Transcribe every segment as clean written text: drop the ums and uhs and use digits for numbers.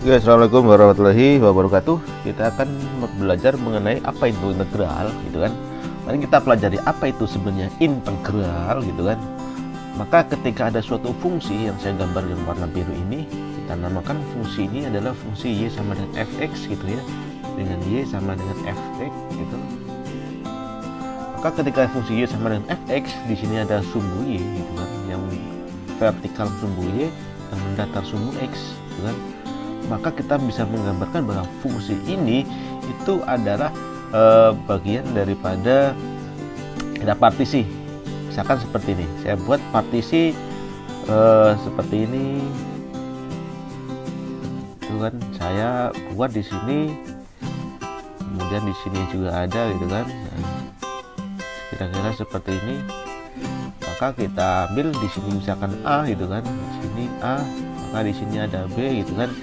Oke, assalamualaikum warahmatullahi wabarakatuh. Kita akan belajar mengenai apa itu integral, gitu kan. Mari kita pelajari apa itu sebenarnya integral, gitu kan. Maka ketika ada suatu fungsi yang saya gambar dengan warna biru ini, kita namakan fungsi ini adalah fungsi y sama dengan fx, gitu ya, dengan y sama dengan fx, gitu. Maka ketika fungsi y sama dengan fx, di sini ada sumbu y, gitu kan, yang vertikal sumbu y dan datar sumbu x, gitu kan. Maka kita bisa menggambarkan bahwa fungsi ini itu adalah bagian daripada kita partisi. Misalkan seperti ini, saya buat partisi seperti ini, itu kan saya buat di sini, kemudian di sini juga ada, gitu kan. Kira-kira seperti ini. Maka kita ambil di sini misalkan A, gitu kan, di sini A, maka di sini ada B, gitu kan.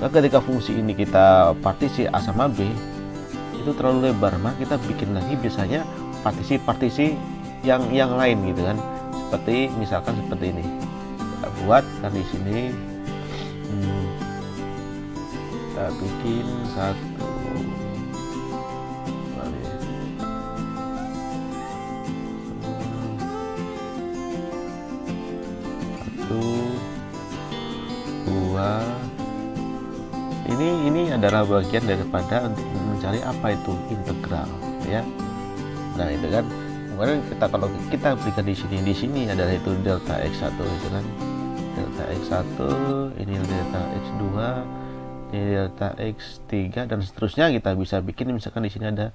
Nah, ketika fungsi ini kita partisi A sama B itu terlalu lebar, maka kita bikin lagi biasanya partisi-partisi yang lain, gitu kan. Seperti misalkan seperti ini. Kita buat kan di sini kita bikin satu dua. Ini adalah bagian daripada untuk mencari apa itu integral, ya. Nah, itu kan. Kemudian kalau kita berikan di sini adalah itu delta x1, itu kan. Delta x1, ini delta x2, ini delta x3 dan seterusnya. Kita bisa bikin misalkan di sini ada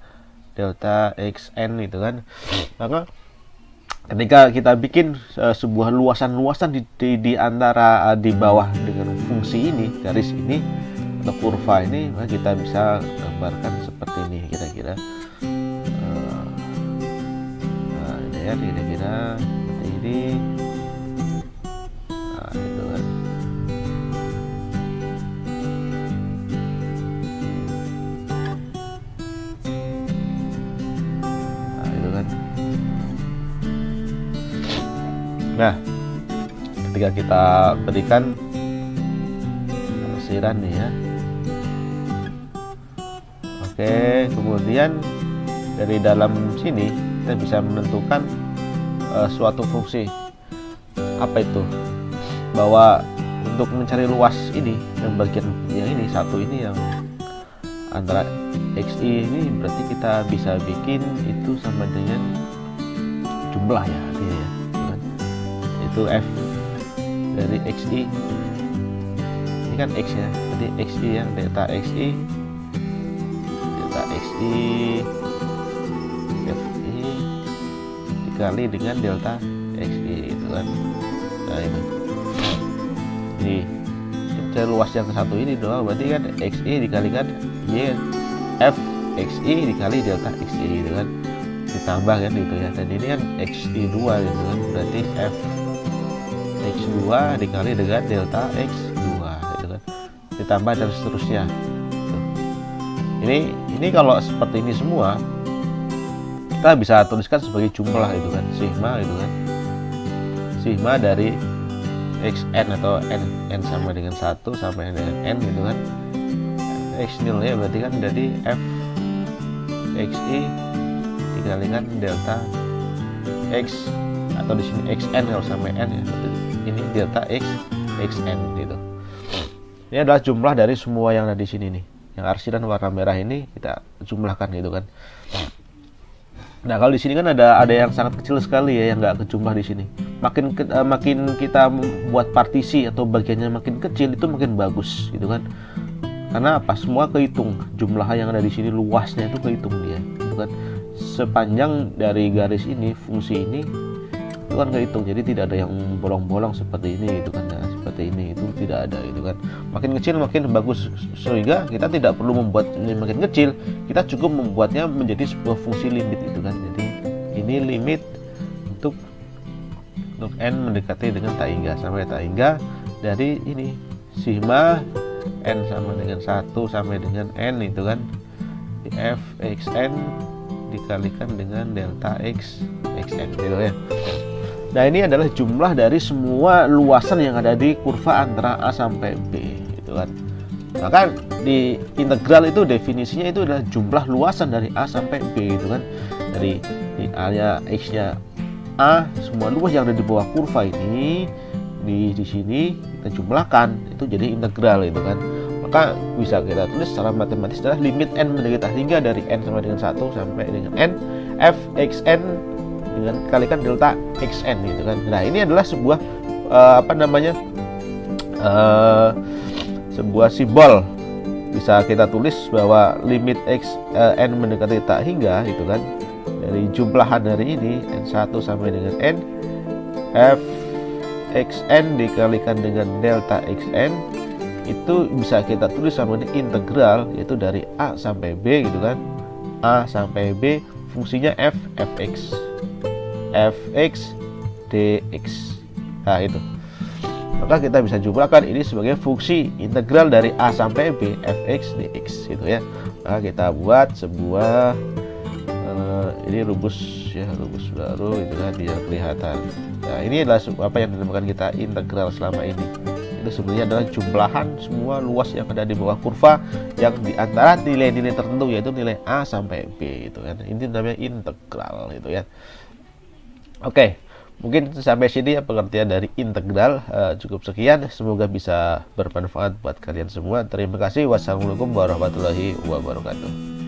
delta xn, itu kan. Maka ketika kita bikin sebuah luasan-luasan di antara di bawah dengan fungsi ini, garis ini atau kurva ini, maka kita bisa gambarkan seperti ini kira-kira. Nah, ini ya kira-kira seperti ini. Nah, itu kan. Nah, itu kan. Nah, ketika kita berikan penafsiran nih ya. Oke, kemudian dari dalam sini kita bisa menentukan suatu fungsi. Apa itu? Bahwa untuk mencari luas ini, yang bagian yang ini satu ini yang antara xi ini, berarti kita bisa bikin itu sama dengan jumlah ya, artinya ya. Itu f dari xi ini kan x ya, jadi xi yang delta xi fi dikali dengan delta xi, itu kan. Nah, ini cari luas yang satu ini doang, berarti kan xi dikalikan y f xi dikali delta xi, itu kan, ditambah kan gitu ya. Dan ini kan xi2, gitu kan, berarti f x2 dikali dengan delta x2, gitu kan, ditambah dan seterusnya. Ini kalau seperti ini semua kita bisa tuliskan sebagai jumlah, itu kan, sigma, itu kan, sigma dari xn atau n sama dengan 1 sampai dengan n, gitu kan. X nilainya berarti kan jadi f xi dikalikan delta x, atau di sini xn kalau sampai n ya, ini delta x xn, gitu. Ini adalah jumlah dari semua yang ada di sini nih. Yang arsiran warna merah ini kita jumlahkan, gitu kan. Nah, kalau di sini kan ada yang sangat kecil sekali ya, yang nggak kejumlah di sini. Makin kita buat partisi atau bagiannya makin kecil, itu makin bagus, gitu kan. Karena apa? Semua kehitung, jumlah yang ada di sini, luasnya itu kehitung dia, gitu kan. Sepanjang dari garis ini, fungsi ini itu kan kehitung, jadi tidak ada yang bolong-bolong seperti ini, gitu kan. Nah, seperti ini itu tidak ada, gitu kan. Makin kecil makin bagus, sehingga kita tidak perlu membuat ini makin kecil, kita cukup membuatnya menjadi sebuah fungsi limit, itu kan. Jadi ini limit untuk n mendekati dengan tak hingga, sampai tak hingga dari ini sigma n sama dengan 1 sampai dengan n, itu kan, di f xn dikalikan dengan delta x xn, gitu ya. Nah, ini adalah jumlah dari semua luasan yang ada di kurva antara A sampai B, gitu kan. Maka di integral itu definisinya itu adalah jumlah luasan dari A sampai B gitu kan. Dari A-nya X-nya A, semua luas yang ada di bawah kurva ini di sini kita jumlahkan, itu jadi integral gitu kan. Maka bisa kita tulis secara matematis adalah limit n mendekati tak hingga dari n sama dengan 1 sampai dengan n f xn dengan kalikan delta xn gitu kan. Nah, ini adalah sebuah sebuah simbol, bisa kita tulis bahwa limit n mendekati tak hingga gitu kan, dari jumlahan dari ini n1 sampai dengan n f xn dikalikan dengan delta xn, itu bisa kita tulis sama dengan integral, yaitu dari A sampai B gitu kan. A sampai B fungsinya fx dx. Nah, itu. Maka kita bisa jumlahkan ini sebagai fungsi integral dari A sampai B fx dx gitu ya. Maka kita buat sebuah ini rumus baru itu kan, biar kelihatan. Nah, ini adalah apa yang dinamakan kita integral selama ini. Itu sebenarnya adalah jumlahan semua luas yang ada di bawah kurva yang diantara nilai-nilai tertentu, yaitu nilai A sampai B itu kan. Ini namanya integral gitu ya. Oke, mungkin sampai sini ya pengertian dari integral. Cukup sekian, semoga bisa bermanfaat buat kalian semua. Terima kasih. Wassalamualaikum warahmatullahi wabarakatuh.